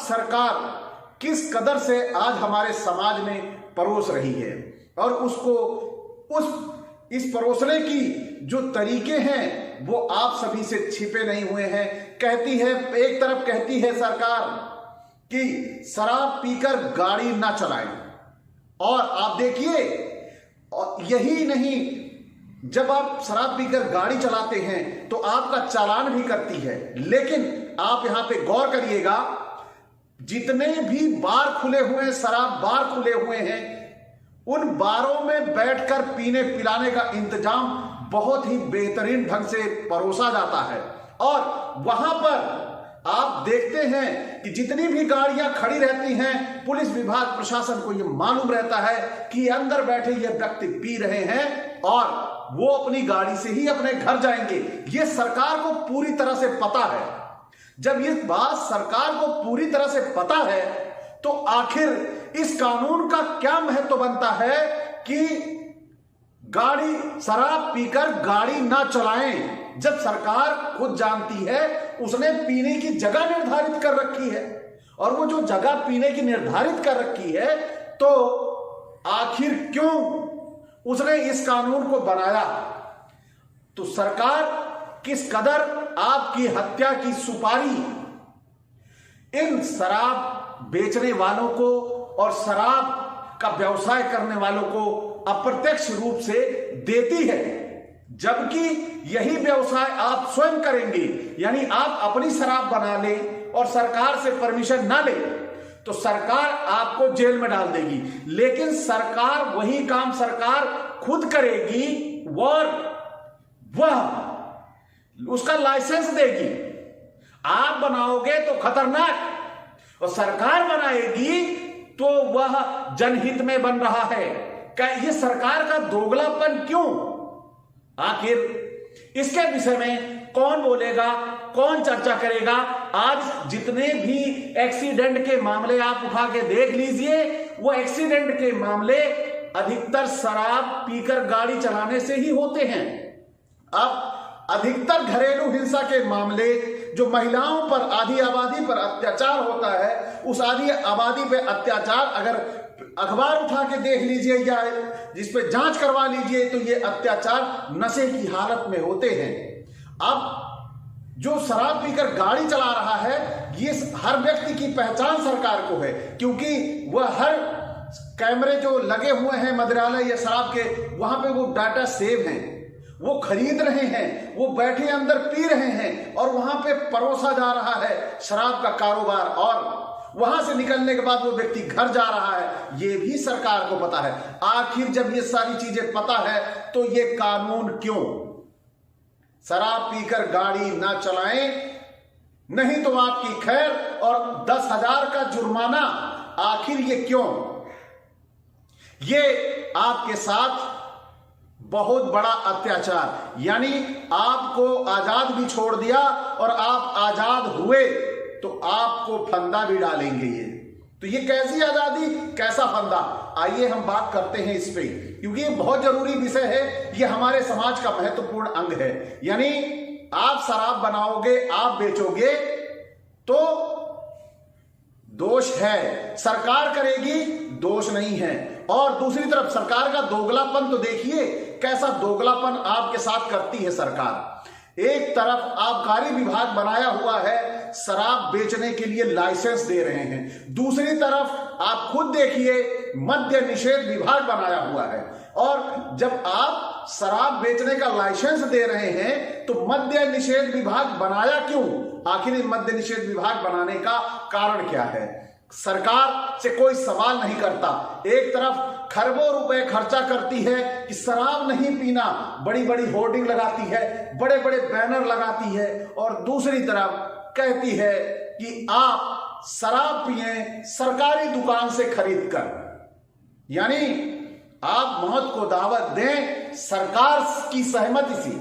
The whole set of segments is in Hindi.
सरकार किस कदर से आज हमारे समाज में परोस रही है और उसको इस परोसने की जो तरीके हैं वो आप सभी से छिपे नहीं हुए हैं। कहती है, एक तरफ कहती है सरकार कि शराब पीकर गाड़ी ना चलाएं, और आप देखिए यही नहीं, जब आप शराब पीकर गाड़ी चलाते हैं तो आपका चालान भी करती है। लेकिन आप यहां पे गौर करिएगा, जितने भी बार खुले हुए हैं, शराब बार खुले हुए हैं, उन बारों में बैठकर पीने पिलाने का इंतजाम बहुत ही बेहतरीन ढंग से परोसा जाता है। और वहां पर आप देखते हैं कि जितनी भी गाड़ियां खड़ी रहती हैं, पुलिस विभाग प्रशासन को यह मालूम रहता है कि अंदर बैठे ये व्यक्ति पी रहे हैं और वो अपनी गाड़ी से ही अपने घर जाएंगे। ये सरकार को पूरी तरह से पता है। जब ये बात सरकार को पूरी तरह से पता है तो आखिर इस कानून का क्या महत्व बनता है कि शराब पीकर गाड़ी ना चलाएं, जब सरकार खुद जानती है, उसने पीने की जगह निर्धारित कर रखी है। और वो जो जगह पीने की निर्धारित कर रखी है, तो आखिर क्यों उसने इस कानून को बनाया? तो सरकार किस कदर आपकी हत्या की सुपारी इन शराब बेचने वालों को और शराब का व्यवसाय करने वालों को अप्रत्यक्ष रूप से देती है, जबकि यही व्यवसाय आप स्वयं करेंगे। यानी आप अपनी शराब बना लें और सरकार से परमिशन ना ले तो सरकार आपको जेल में डाल देगी। लेकिन सरकार वही काम सरकार खुद करेगी और वह उसका लाइसेंस देगी। आप बनाओगे तो खतरनाक, और सरकार बनाएगी तो वह जनहित में बन रहा है। क्या ये सरकार का दोगलापन क्यों? आखिर इसके विषय में कौन बोलेगा, कौन चर्चा करेगा? आज जितने भी एक्सीडेंट के मामले आप उठा के देख लीजिए, वो एक्सीडेंट के मामले अधिकतर शराब पीकर गाड़ी चलाने से ही होते हैं। अब अधिकतर घरेलू हिंसा के मामले जो महिलाओं पर, आधी आबादी पर अत्याचार होता है, उस आधी आबादी पे अत्याचार अगर अखबार उठा के देख लीजिए या जिस पे जांच करवा लीजिए तो ये अत्याचार नशे की हालत में होते हैं। अब जो शराब पीकर गाड़ी चला रहा है, ये हर व्यक्ति की पहचान सरकार को है, क्योंकि वह हर कैमरे जो लगे हुए हैं मदिरालय या शराब के, वहां पे वो डाटा सेव हैं, वो खरीद रहे हैं, वो बैठे अंदर पी रहे हैं और वहां पे परोसा जा रहा है शराब का कारोबार, और वहां से निकलने के बाद वो व्यक्ति घर जा रहा है। ये भी सरकार को पता है। आखिर जब ये सारी चीजें पता है तो ये कानून क्यों? शराब पीकर गाड़ी ना चलाएं, नहीं तो आपकी खैर, और 10,000 का जुर्माना। आखिर ये क्यों? ये आपके साथ बहुत बड़ा अत्याचार, यानी आपको आजाद भी छोड़ दिया और आप आजाद हुए तो आपको फंदा भी डालेंगे। तो ये कैसी आजादी, कैसा फंदा? आइए हम बात करते हैं इस पे, क्योंकि ये बहुत जरूरी विषय है। ये हमारे समाज का महत्वपूर्ण अंग है। यानी आप शराब बनाओगे, आप बेचोगे तो दोष है, सरकार करेगी, दोष नहीं है। और दूसरी तरफ सरकार का दोगलापन तो देखिए, कैसा दोगलापन आपके साथ करती है सरकार। एक तरफ आबकारी विभाग बनाया हुआ है, शराब बेचने के लिए लाइसेंस दे रहे हैं, दूसरी तरफ आप खुद देखिए मद्य निषेध विभाग बनाया हुआ है। और जब आप शराब बेचने का लाइसेंस दे रहे हैं तो मद्य निषेध विभाग बनाया क्यों? आखिर मद्य निषेध विभाग बनाने का कारण क्या है? सरकार से कोई सवाल नहीं करता। एक तरफ खरबों रुपए खर्चा करती है कि शराब नहीं पीना, बड़ी बड़ी होर्डिंग लगाती है, बड़े बड़े बैनर लगाती है, और दूसरी तरफ कहती है कि आप शराब पिए सरकारी दुकान से खरीद कर। यानी आप मौत को दावत दें सरकार की सहमति से,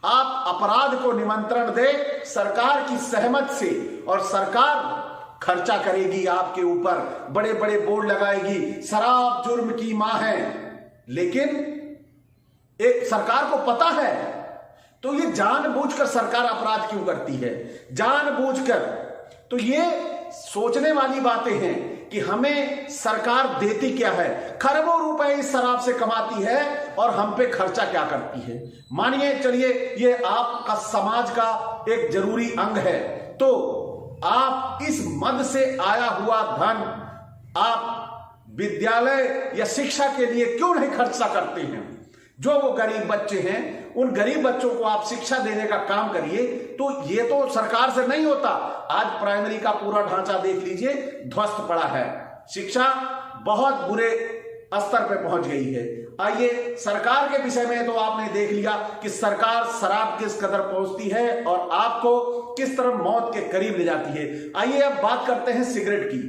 आप अपराध को निमंत्रण दें सरकार की सहमति से, और सरकार खर्चा करेगी आपके ऊपर, बड़े बड़े बोर्ड लगाएगी, शराब जुर्म की मां है। लेकिन एक सरकार को पता है, तो ये जानबूझकर सरकार अपराध क्यों करती है? जानबूझकर। तो ये सोचने वाली बातें हैं कि हमें सरकार देती क्या है, खरबों रुपए इस शराब से कमाती है और हम पे खर्चा क्या करती है। मानिए चलिए ये आपका समाज का एक जरूरी अंग है, तो आप इस मद से आया हुआ धन आप विद्यालय या शिक्षा के लिए क्यों नहीं खर्चा करते हैं। जो वो गरीब बच्चे हैं, उन गरीब बच्चों को आप शिक्षा देने का काम करिए। तो ये तो सरकार से नहीं होता। आज प्राइमरी का पूरा ढांचा देख लीजिए, ध्वस्त पड़ा है, शिक्षा बहुत बुरे स्तर पे पहुंच गई है। आइए सरकार के विषय में तो आपने देख लिया कि सरकार शराब किस कदर पहुंचती है और आपको किस तरह मौत के करीब ले जाती है। आइए अब बात करते हैं सिगरेट की।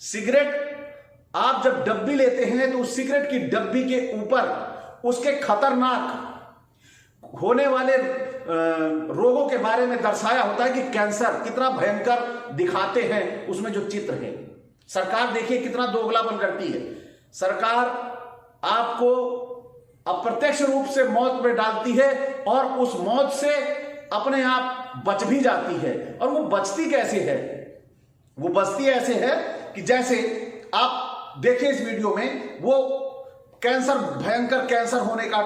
सिगरेट आप जब डब्बी लेते हैं तो उस सिगरेट की डब्बी के ऊपर उसके खतरनाक होने वाले रोगों के बारे में दर्शाया होता है कि कैंसर कितना भयंकर दिखाते हैं, उसमें जो चित्र है। सरकार देखिए कितना दोगलापन करती है। सरकार आपको अप्रत्यक्ष रूप से मौत में डालती है और उस मौत से अपने आप बच भी जाती है। और वो बचती कैसे है? वो बचती ऐसे है कि जैसे आप देखिए इस वीडियो में, वो कैंसर, भयंकर कैंसर होने का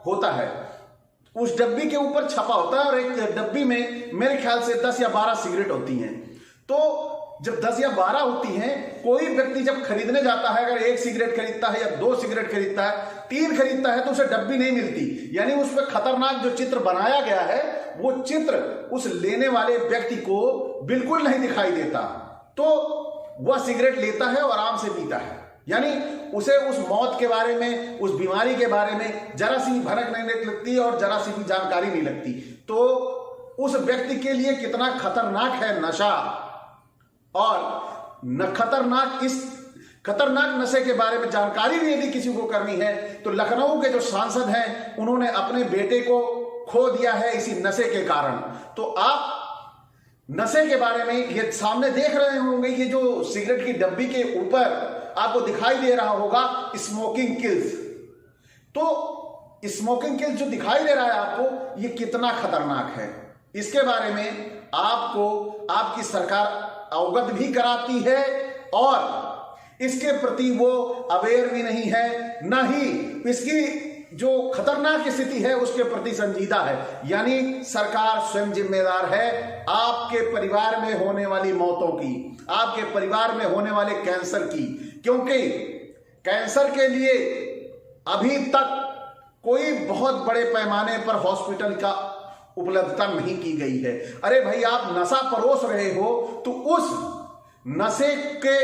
होता है, उस डब्बी के ऊपर छपा होता है और एक डब्बी में मेरे ख्याल से 10 या 12 सिगरेट होती हैं। तो जब 10 या 12 होती हैं, कोई व्यक्ति जब खरीदने जाता है, अगर 1 सिगरेट खरीदता है या 2 सिगरेट खरीदता है, 3 खरीदता है, तो उसे डब्बी नहीं मिलती। यानी उस पर खतरनाक जो चित्र बनाया गया है, वो चित्र उस लेने वाले व्यक्ति को बिल्कुल नहीं दिखाई देता। तो वह सिगरेट लेता है और आराम से पीता है। यानी उसे उस मौत के बारे में, उस बीमारी के बारे में जरा सी भनक नहीं लगती और जरा सी भी जानकारी नहीं लगती। तो उस व्यक्ति के लिए कितना खतरनाक है नशा। और खतरनाक नशे के बारे में जानकारी भी यदि किसी को करनी है तो लखनऊ के जो सांसद हैं, उन्होंने अपने बेटे को खो दिया है इसी नशे के कारण। तो आप नशे के बारे में ये सामने देख रहे होंगे, ये जो सिगरेट की डब्बी के ऊपर आपको दिखाई दे रहा होगा स्मोकिंग किल्स। तो स्मोकिंग किल्स जो दिखाई दे रहा है आपको, ये कितना खतरनाक है, इसके बारे में आपको आपकी सरकार अवगत भी कराती है और इसके प्रति वो अवेयर भी नहीं है, ना ही इसकी जो खतरनाक स्थिति है उसके प्रति संजीदा है। यानी सरकार स्वयं जिम्मेदार है आपके परिवार में होने वाली मौतों की, आपके परिवार में होने वाले कैंसर की, क्योंकि कैंसर के लिए अभी तक कोई बहुत बड़े पैमाने पर हॉस्पिटल का उपलब्धता नहीं की गई है। अरे भाई, आप नशा परोस रहे हो तो उस नशे के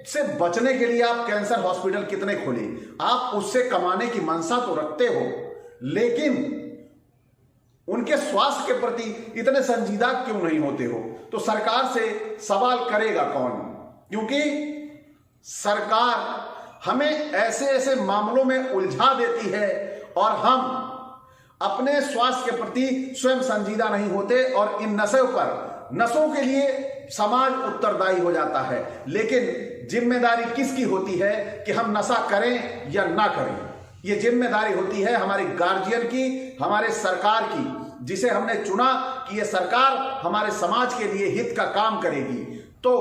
से बचने के लिए आप कैंसर हॉस्पिटल कितने खोले, आप उससे कमाने की मंशा तो रखते हो, लेकिन उनके स्वास्थ्य के प्रति इतने संजीदा क्यों नहीं होते हो। तो सरकार से सवाल करेगा कौन? क्योंकि सरकार हमें ऐसे ऐसे मामलों में उलझा देती है और हम अपने स्वास्थ्य के प्रति स्वयं संजीदा नहीं होते और इन नशों के लिए समाज उत्तरदायी हो जाता है। लेकिन जिम्मेदारी किसकी होती है कि हम नशा करें या ना करें? ये जिम्मेदारी होती है हमारे गार्जियन की, हमारे सरकार की, जिसे हमने चुना कि ये सरकार हमारे समाज के लिए हित का काम करेगी। तो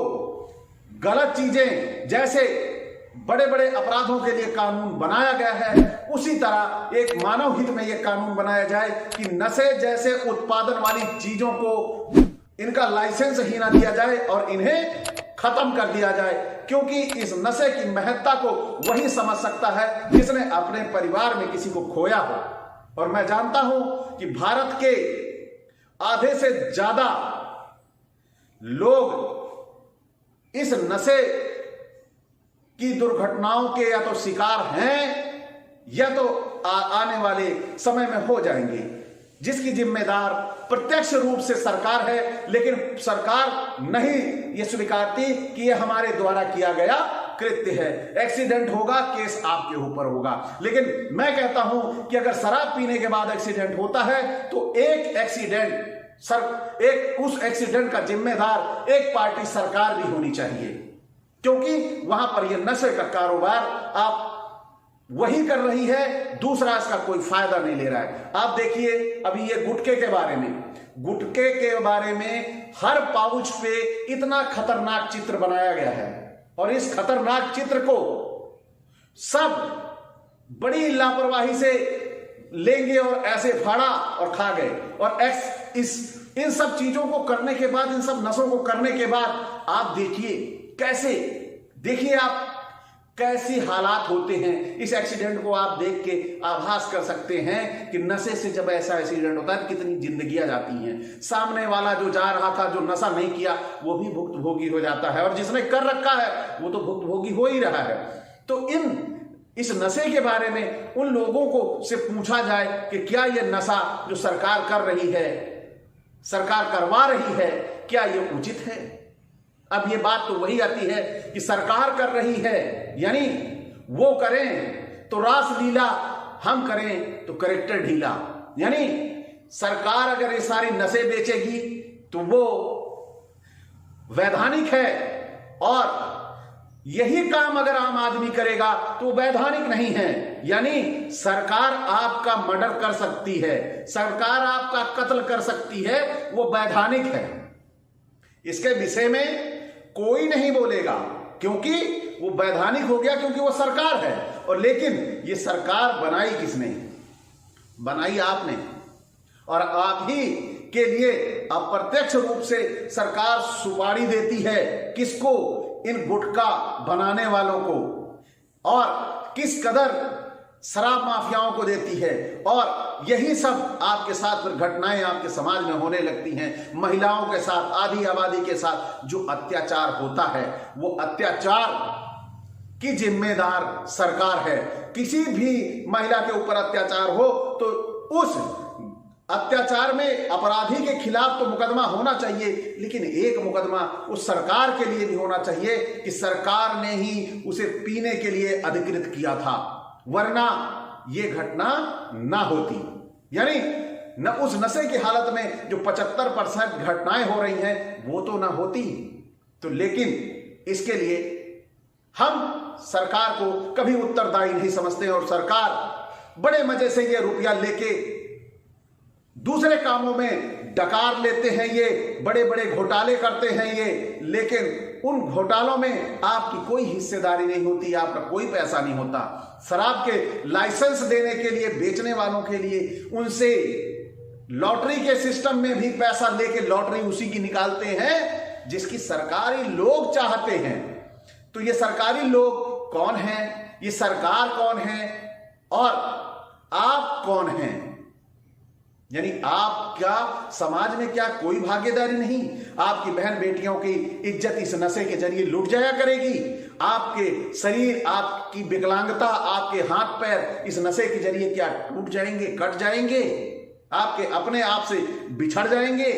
गलत चीजें, जैसे बड़े बड़े अपराधों के लिए कानून बनाया गया है, उसी तरह एक मानव हित में यह कानून बनाया जाए कि नशे जैसे उत्पादन वाली चीजों को इनका लाइसेंस ही ना दिया जाए और इन्हें खत्म कर दिया जाए। क्योंकि इस नशे की महत्ता को वही समझ सकता है जिसने अपने परिवार में किसी को खोया हो। और मैं जानता हूं कि भारत के आधे से ज्यादा लोग इस नशे की दुर्घटनाओं के या तो शिकार हैं या तो आने वाले समय में हो जाएंगे, जिसकी जिम्मेदार प्रत्यक्ष रूप से सरकार है। लेकिन सरकार नहीं ये स्वीकारती कि ये हमारे द्वारा किया गया कृत्य है। एक्सीडेंट होगा, केस आपके ऊपर होगा। लेकिन मैं कहता हूं कि अगर शराब पीने के बाद एक्सीडेंट होता है तो उस एक्सीडेंट का जिम्मेदार एक पार्टी सरकार भी होनी चाहिए, क्योंकि वहां पर यह नशे का कारोबार आप वही कर रही है, दूसरा इसका कोई फायदा नहीं ले रहा है। आप देखिए अभी ये गुटखे के बारे में, गुटखे के बारे में हर पाउच पे इतना खतरनाक चित्र बनाया गया है और इस खतरनाक चित्र को सब बड़ी लापरवाही से लेंगे और ऐसे फाड़ा और खा गए। और इन सब चीजों को करने के बाद, इन सब नशों को करने के बाद आप देखिए आप कैसी हालात होते हैं। इस एक्सीडेंट को आप देख के आभास कर सकते हैं कि नशे से जब ऐसा एक्सीडेंट होता है कितनी जिंदगियां जाती हैं। सामने वाला जो जा रहा था, जो नशा नहीं किया, वो भी भुक्तभोगी हो जाता है और जिसने कर रखा है वो तो भुक्तभोगी हो ही रहा है। तो इस नशे के बारे में उन लोगों को से पूछा जाए कि क्या ये नशा जो सरकार कर रही है, सरकार करवा रही है, क्या ये उचित है? अब ये बात तो वही आती है कि सरकार कर रही है, यानी वो करें तो रासलीला, हम करें तो करेक्टर ढीला। यानी सरकार अगर ये सारी नशे बेचेगी तो वो वैधानिक है और यही काम अगर आम आदमी करेगा तो वैधानिक नहीं है। यानी सरकार आपका मर्डर कर सकती है, सरकार आपका कत्ल कर सकती है, वो वैधानिक है। इसके विषय में कोई नहीं बोलेगा क्योंकि वो वैधानिक हो गया, क्योंकि वो सरकार है। और लेकिन ये सरकार बनाई किसने? बनाई आपने। और आप ही के लिए अप्रत्यक्ष रूप से सरकार सुपारी देती है किसको? इन गुटखा बनाने वालों को, और किस कदर शराब माफियाओं को देती है। और यही सब आपके साथ फिर घटनाएं आपके समाज में होने लगती हैं। महिलाओं के साथ, आधी आबादी के साथ जो अत्याचार होता है, वो अत्याचार की जिम्मेदार सरकार है। किसी भी महिला के ऊपर अत्याचार हो तो उस अत्याचार में अपराधी के खिलाफ तो मुकदमा होना चाहिए, लेकिन एक मुकदमा उस सरकार के लिए भी होना चाहिए कि सरकार ने ही उसे पीने के लिए अधिकृत किया था, वरना यह घटना ना होती। यानी न उस नशे की हालत में जो 75% घटनाएं हो रही हैं वो तो ना होती। तो लेकिन इसके लिए हम सरकार को कभी उत्तरदायी नहीं समझते और सरकार बड़े मजे से ये रुपया लेके दूसरे कामों में डकार लेते हैं, ये बड़े बड़े घोटाले करते हैं ये, लेकिन उन घोटालों में आपकी कोई हिस्सेदारी नहीं होती, आपका कोई पैसा नहीं होता। शराब के लाइसेंस देने के लिए, बेचने वालों के लिए उनसे लॉटरी के सिस्टम में भी पैसा लेके लॉटरी उसी की निकालते हैं जिसकी सरकारी लोग चाहते हैं। तो ये सरकारी लोग कौन हैं, ये सरकार कौन है और आप कौन हैं? यानी आप क्या समाज में क्या कोई भागीदारी नहीं? आपकी बहन बेटियों की इज्जत इस नशे के जरिए लूट जाया करेगी। आपके शरीर, आपकी विकलांगता, आपके हाथ पैर इस नशे के जरिए क्या टूट जाएंगे, कट जाएंगे, आपके अपने आप से बिछड़ जाएंगे,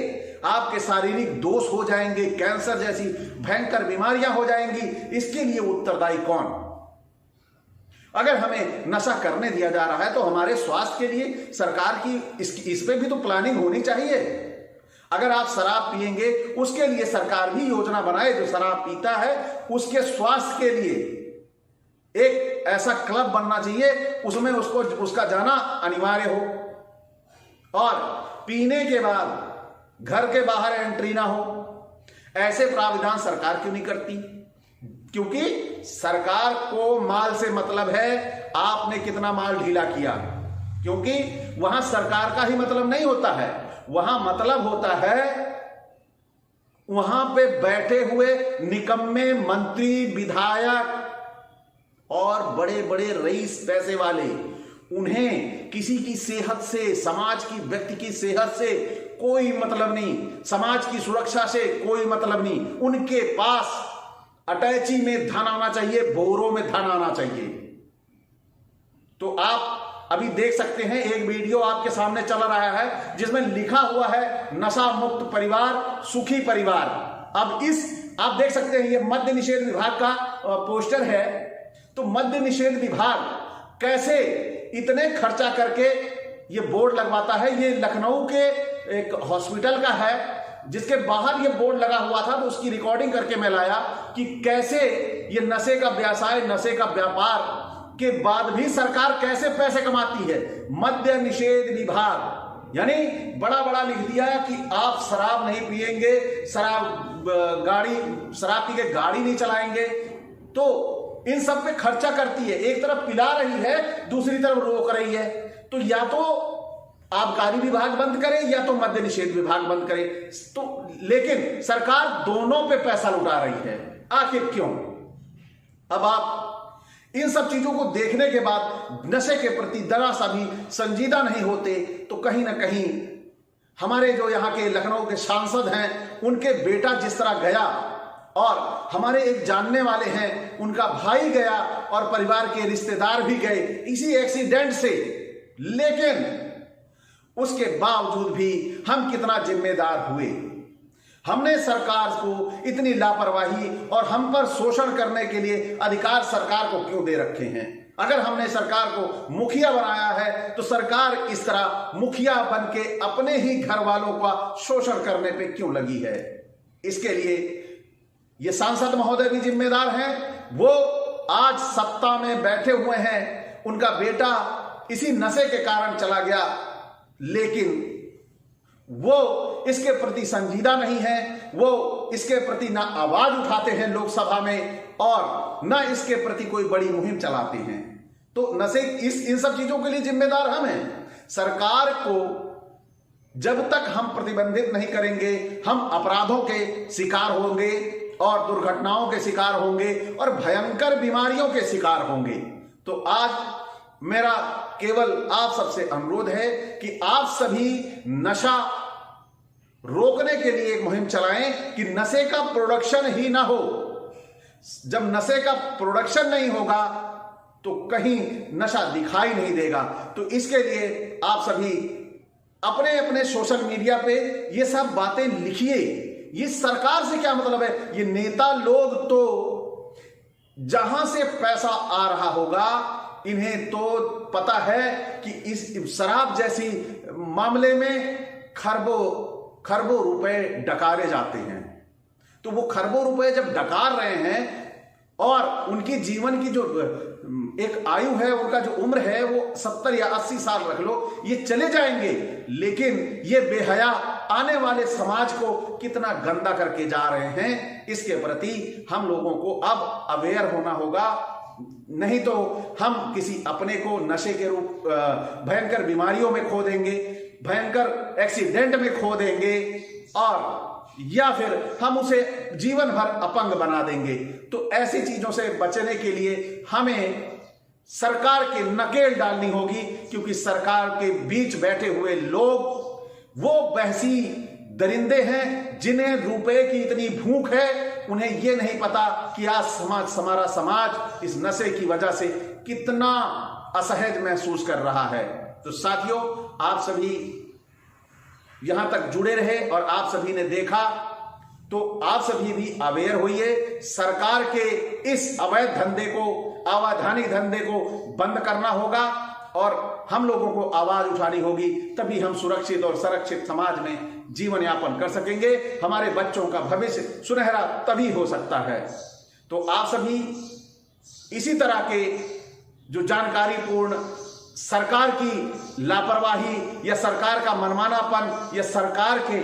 आपके शारीरिक दोष हो जाएंगे, कैंसर जैसी भयंकर बीमारियां हो जाएंगी। इसके लिए उत्तरदायी कौन? अगर हमें नशा करने दिया जा रहा है तो हमारे स्वास्थ्य के लिए सरकार की इस पे भी तो प्लानिंग होनी चाहिए। अगर आप शराब पिएंगे उसके लिए सरकार भी योजना बनाए, जो शराब पीता है उसके स्वास्थ्य के लिए एक ऐसा क्लब बनना चाहिए, उसमें उसका जाना अनिवार्य हो और पीने के बाद घर के बाहर एंट्री ना हो। ऐसे प्रावधान सरकार क्यों नहीं करती? क्योंकि सरकार को माल से मतलब है, आपने कितना माल ढीला किया। क्योंकि वहां सरकार का ही मतलब नहीं होता है, वहां मतलब होता है वहां पे बैठे हुए निकम्मे मंत्री, विधायक और बड़े बड़े रईस पैसे वाले, उन्हें किसी की सेहत से, समाज की, व्यक्ति की सेहत से कोई मतलब नहीं, समाज की सुरक्षा से कोई मतलब नहीं। उनके पास अटैची में धन आना चाहिए, बोरों में धन आना चाहिए। तो आप अभी देख सकते हैं एक वीडियो आपके सामने चल रहा है जिसमें लिखा हुआ है नशा मुक्त परिवार, सुखी परिवार। अब आप देख सकते हैं ये मद्य निषेध विभाग का पोस्टर है। तो मद्य निषेध विभाग कैसे इतने खर्चा करके ये बोर्ड लगवाता है? ये लखनऊ के एक हॉस्पिटल का है जिसके बाहर ये बोर्ड लगा हुआ था, तो उसकी रिकॉर्डिंग करके मैं लाया कि कैसे ये नशे का व्यवसाय, नशे का व्यापार के बाद भी सरकार कैसे पैसे कमाती है। मद्य निषेध विभाग यानी बड़ा बड़ा लिख दिया कि आप शराब नहीं पिएंगे, शराब पी के गाड़ी नहीं चलाएंगे। तो इन सब पे खर्चा करती है, एक तरफ पिला रही है, दूसरी तरफ रोक रही है। तो या तो आबकारी विभाग बंद करे या तो मद्य निषेध विभाग बंद करे। तो लेकिन सरकार दोनों पे पैसा लुटा रही है, आखिर क्यों? अब आप इन सब चीजों को देखने के बाद नशे के प्रति जरा सा भी संजीदा नहीं होते तो कहीं ना कहीं हमारे जो यहाँ के लखनऊ के सांसद हैं, उनके बेटा जिस तरह गया और हमारे एक जानने वाले हैं उनका भाई गया और परिवार के रिश्तेदार भी गए इसी एक्सीडेंट से, लेकिन उसके बावजूद भी हम कितना जिम्मेदार हुए। हमने सरकार को इतनी लापरवाही और हम पर शोषण करने के लिए अधिकार सरकार को क्यों दे रखे हैं? अगर हमने सरकार को मुखिया बनाया है तो सरकार इस तरह मुखिया बन के अपने ही घर वालों का शोषण करने पे क्यों लगी है? इसके लिए ये सांसद महोदय भी जिम्मेदार हैं। वो आज सत्ता में बैठे हुए हैं, उनका बेटा इसी नशे के कारण चला गया, लेकिन वो इसके प्रति संजीदा नहीं है, वो इसके प्रति ना आवाज उठाते हैं लोकसभा में और ना इसके प्रति कोई बड़ी मुहिम चलाते हैं। तो नशे इन सब चीजों के लिए जिम्मेदार हम हैं। सरकार को जब तक हम प्रतिबंधित नहीं करेंगे, हम अपराधों के शिकार होंगे और दुर्घटनाओं के शिकार होंगे और भयंकर बीमारियों के शिकार होंगे। तो आज मेरा केवल आप सबसे अनुरोध है कि आप सभी नशा रोकने के लिए एक मुहिम चलाएं कि नशे का प्रोडक्शन ही ना हो। जब नशे का प्रोडक्शन नहीं होगा तो कहीं नशा दिखाई नहीं देगा। तो इसके लिए आप सभी अपने अपने सोशल मीडिया पे ये सब बातें लिखिए। ये सरकार से क्या मतलब है? ये नेता लोग तो जहां से पैसा आ रहा होगा इन्हें तो पता है कि इस शराब जैसी मामले में खरबों रुपए डकारे जाते हैं। तो वो खरबों रुपए जब डकार रहे हैं और उनकी जीवन की जो एक आयु है, उनका जो उम्र है वो 70 या 80 साल रख लो, ये चले जाएंगे, लेकिन ये बेहया आने वाले समाज को कितना गंदा करके जा रहे हैं, इसके प्रति हम लोगों को अब अवेयर होना होगा। नहीं तो हम किसी अपने को नशे के रूप भयंकर बीमारियों में खो देंगे, भयंकर एक्सीडेंट में खो देंगे और या फिर हम उसे जीवन भर अपंग बना देंगे। तो ऐसी चीजों से बचने के लिए हमें सरकार के नकेल डालनी होगी, क्योंकि सरकार के बीच बैठे हुए लोग वो बहसी दरिंदे हैं जिन्हें रुपए की इतनी भूख है। उन्हें यह नहीं पता कि आज हमारा समाज इस नशे की वजह से कितना असहज महसूस कर रहा है। तो साथियों, आप सभी यहां तक जुड़े रहे और आप सभी ने देखा तो आप सभी भी अवेयर होइए। सरकार के इस अवैध धंधे को, अवैधानिक धंधे को बंद करना होगा और हम लोगों को आवाज उठानी होगी, तभी हम सुरक्षित और संरक्षित समाज में जीवन यापन कर सकेंगे। हमारे बच्चों का भविष्य सुनहरा तभी हो सकता है। तो आप सभी इसी तरह के जो जानकारीपूर्ण सरकार की लापरवाही या सरकार का मनमानापन या सरकार के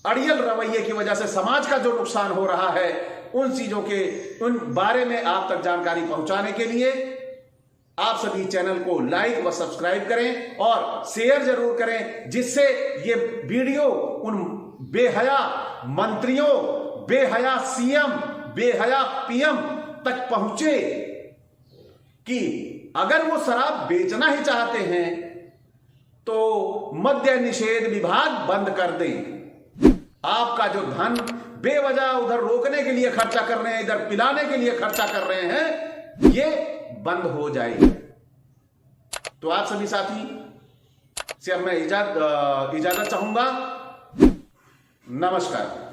अड़ियल रवैये की वजह से समाज का जो नुकसान हो रहा है, उन चीजों के उन बारे में आप तक जानकारी पहुंचाने के लिए आप सभी चैनल को लाइक व सब्सक्राइब करें और शेयर जरूर करें, जिससे ये वीडियो उन बेहया मंत्रियों, बेहया सीएम, बेहया पीएम तक पहुंचे कि अगर वो शराब बेचना ही चाहते हैं तो मद्य निषेध विभाग बंद कर दें। आपका जो धन बेवजह उधर रोकने के लिए खर्चा कर रहे हैं, इधर पिलाने के लिए खर्चा कर रहे हैं, ये बंद हो जाएगी। तो आप सभी साथी से अब मैं इजाजत चाहूंगा। नमस्कार।